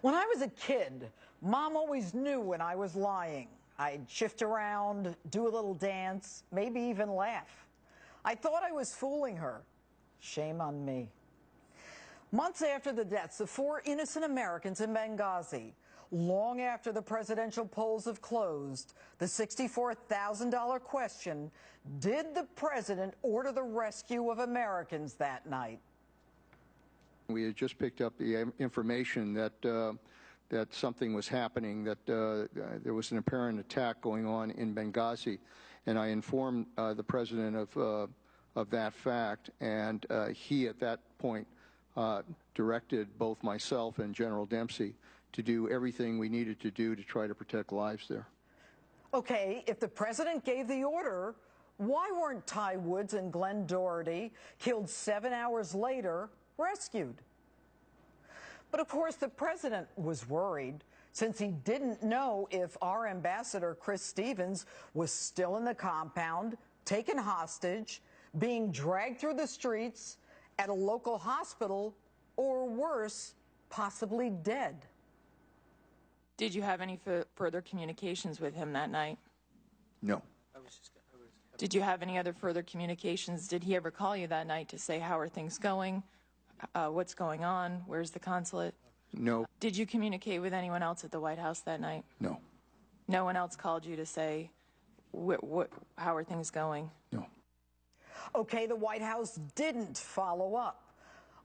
When I was a kid, Mom always knew when I was lying. I'd shift around, do a little dance, maybe even laugh. I thought I was fooling her. Shame on me. Months after the deaths of 4 innocent Americans in Benghazi, long after the presidential polls have closed, the $64,000 question, did the president order the rescue of Americans that night? We had just picked up the information that something was happening, that there was an apparent attack going on in Benghazi, and I informed the president of that fact, and he at that point directed both myself and General Dempsey to do everything we needed to do to try to protect lives there. Okay, if the president gave the order, why weren't Ty Woods and Glenn Doherty, killed 7 hours later, rescued? But of course, the president was worried since he didn't know if our ambassador, Chris Stevens, was still in the compound, taken hostage, being dragged through the streets at a local hospital, or worse, possibly dead. Did you have any further communications with him that night? No. Did you have any other further communications? Did he ever call you that night to say, how are things going? What's going on? Where's the consulate? No. Did you communicate with anyone else at the White House that night? No. No one else called you to say, how are things going? No. Okay, the White House didn't follow up.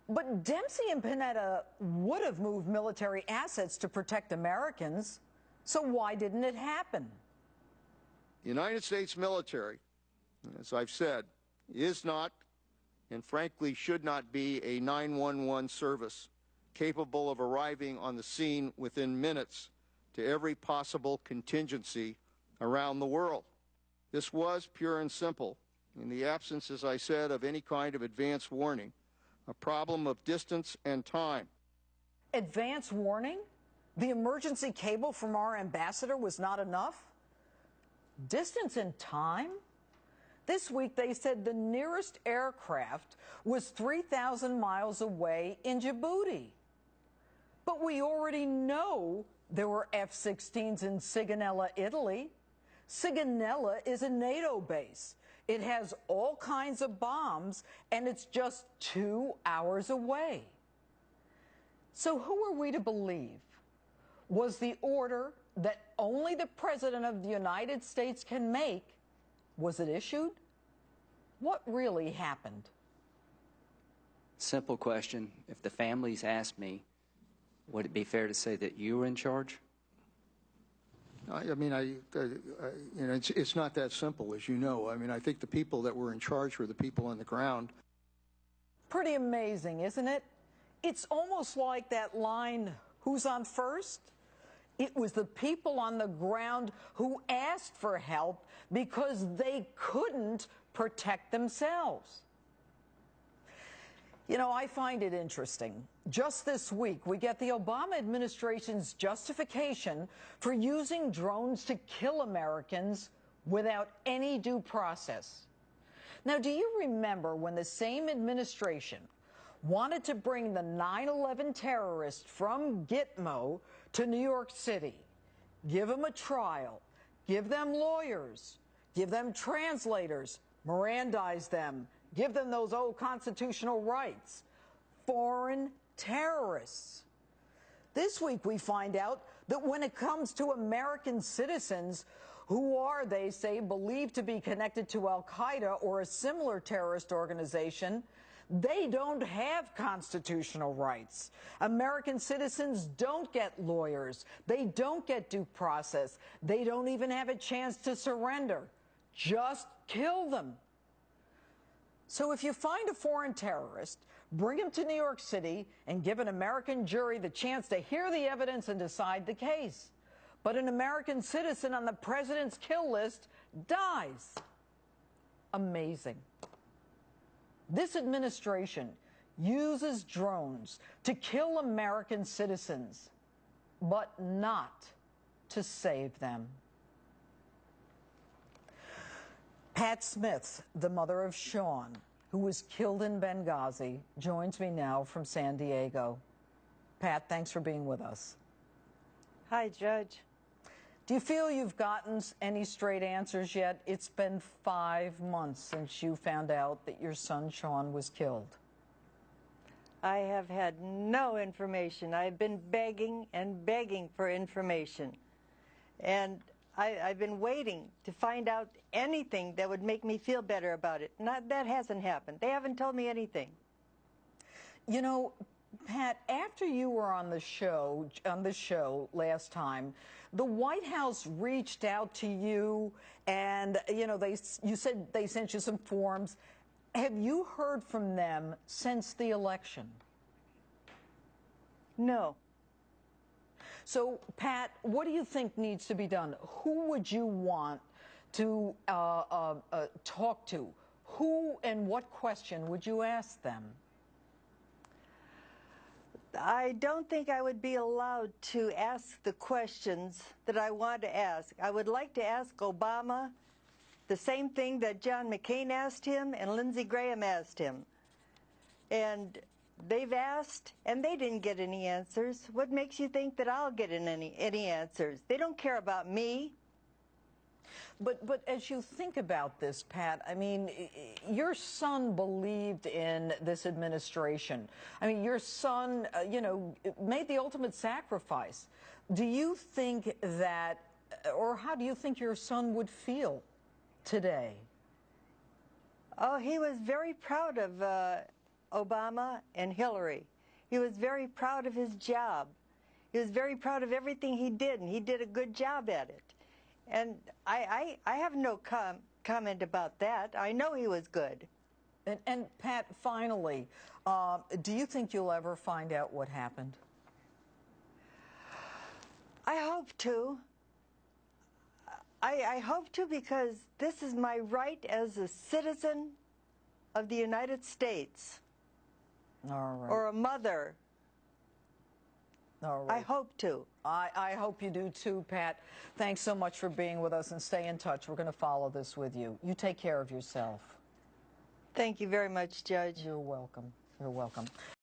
But Dempsey and Panetta would have moved military assets to protect Americans. So why didn't it happen? The United States military, as I've said, is not and frankly should not be a 911 service capable of arriving on the scene within minutes to every possible contingency around the world. This was pure and simple, in the absence, as I said, of any kind of advance warning, a problem of distance and time. Advance warning? The emergency cable from our ambassador was not enough? Distance and time? This week they said the nearest aircraft was 3,000 miles away in Djibouti. But we already know there were F-16s in Sigonella, Italy. Sigonella is a NATO base. It has all kinds of bombs, and it's just 2 hours away. So who are we to believe? Was the order that only the President of the United States can make, was it issued? What really happened? Simple question. If the families asked me, would it be fair to say that you were in charge? You know, it's not that simple, as you know. I mean, I think the people that were in charge were the people on the ground. Pretty amazing, isn't it? It's almost like that line, who's on first? It was the people on the ground who asked for help because they couldn't protect themselves. You know, I find it interesting. Just this week, we get the Obama administration's justification for using drones to kill Americans without any due process. Now, do you remember when the same administration wanted to bring the 9/11 terrorists from Gitmo to New York City, give them a trial, give them lawyers, give them translators, Mirandize them, give them those old constitutional rights? Foreign terrorists. This week we find out that when it comes to American citizens who are, they say, believed to be connected to Al-Qaeda or a similar terrorist organization, they don't have constitutional rights. American citizens don't get lawyers. They don't get due process. They don't even have a chance to surrender. Just kill them. So if you find a foreign terrorist, bring him to New York City and give an American jury the chance to hear the evidence and decide the case. But an American citizen on the president's kill list dies. Amazing. This administration uses drones to kill American citizens, but not to save them. Pat Smith, the mother of Sean, who was killed in Benghazi, joins me now from San Diego. Pat, thanks for being with us. Hi, Judge. Do you feel you've gotten any straight answers yet? It's been 5 months since you found out that your son Sean was killed. I have had no information. I've been begging and begging for information. And I've been waiting to find out anything that would make me feel better about it. That hasn't happened. They haven't told me anything. You know, Pat, after you were on this show last time, the White House reached out to you, and you said they sent you some forms. Have you heard from them since the election? No. So, Pat, what do you think needs to be done? Who would you want to talk to? Who and what question would you ask them? I don't think I would be allowed to ask the questions that I want to ask. I would like to ask Obama the same thing that John McCain asked him and Lindsey Graham asked him. And they've asked, and they didn't get any answers. What makes you think that I'll get any answers? They don't care about me. But as you think about this, Pat, I mean, your son believed in this administration. I mean, your son, made the ultimate sacrifice. Do you think that, or how do you think your son would feel today? Oh, he was very proud of Obama and Hillary. He was very proud of his job. He was very proud of everything he did, and he did a good job at it. And I have no comment about that. I know he was good. And Pat, finally, do you think you'll ever find out what happened? I hope to. I hope to, because this is my right as a citizen of the United States. All right. Or a mother. All right. I hope to. I hope you do too, Pat. Thanks so much for being with us, and stay in touch. We're going to follow this with you. You take care of yourself. Thank you very much, Judge. You're welcome. You're welcome.